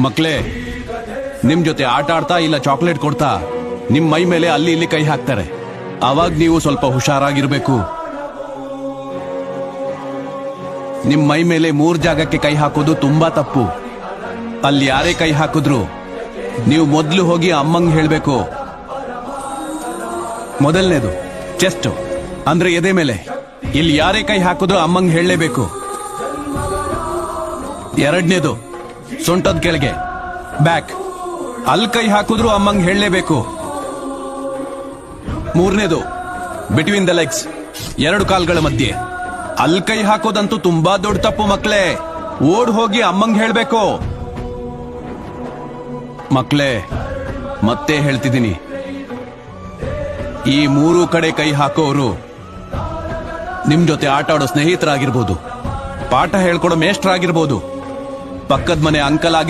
ಮಕ್ಳೇ, ನಿಮ್ ಜೊತೆ ಆಟ ಆಡ್ತಾ ಇಲ್ಲ ಚಾಕ್ಲೇಟ್ ಕೊಡ್ತಾ ನಿಮ್ ಮೈ ಮೇಲೆ ಅಲ್ಲಿ ಇಲ್ಲಿ ಕೈ ಹಾಕ್ತಾರೆ. ಅವಾಗ ನೀವು ಸ್ವಲ್ಪ ಹುಷಾರಾಗಿರ್ಬೇಕು. ನಿಮ್ ಮೈ ಮೇಲೆ 3 ಜಾಗಕ್ಕೆ ಕೈ ಹಾಕೋದು ತುಂಬಾ ತಪ್ಪು. ಅಲ್ಲಿ ಯಾರೇ ಕೈ ಹಾಕಿದ್ರು ನೀವು ಮೊದ್ಲು ಹೋಗಿ ಅಮ್ಮಂಗ್ ಹೇಳ್ಬೇಕು. ಮೊದಲನೇದು ಚೆಸ್ಟ್ ಅಂದ್ರೆ ಎದೆ ಮೇಲೆ. ಇಲ್ಲಿ ಯಾರೇ ಕೈ ಹಾಕಿದ್ರು ಅಮ್ಮಂಗ್ ಹೇಳಲೇಬೇಕು. ಎರಡನೇದು ಸೊಂಟದ ಕೆಳಗೆ ಬ್ಯಾಕ್. ಅಲ್ಲಿ ಕೈ ಹಾಕಿದ್ರು ಅಮ್ಮಂಗ್ ಹೇಳಲೇಬೇಕು. ಮೂರನೇದು ಬಿಟ್ವೀನ್ ದ ಲೆಗ್ಸ್, 2 ಕಾಲ್ಗಳ ಮಧ್ಯೆ. ಅಲ್ಲಿ ಕೈ ಹಾಕೋದಂತೂ ತುಂಬಾ ದೊಡ್ಡ ತಪ್ಪು ಮಕ್ಳೇ. ಓಡ್ ಹೋಗಿ ಅಮ್ಮಂಗ್ ಹೇಳ್ಬೇಕು. ಮಕ್ಳೇ, ಮತ್ತೆ ಹೇಳ್ತಿದ್ದೀನಿ, ಈ 3 ಕಡೆ ಕೈ ಹಾಕೋರು ನಿಮ್ ಜೊತೆ ಆಟ ಆಡೋ ಸ್ನೇಹಿತರಾಗಿರ್ಬೋದು, ಪಾಠ ಹೇಳ್ಕೊಡೋ ಮೇಷ್ಟ್ರಾಗಿರ್ಬೋದು, ಪಕ್ಕದ ಮನೆ ಅಂಕಲ್ ಆಗಿರ್ಬೋದು.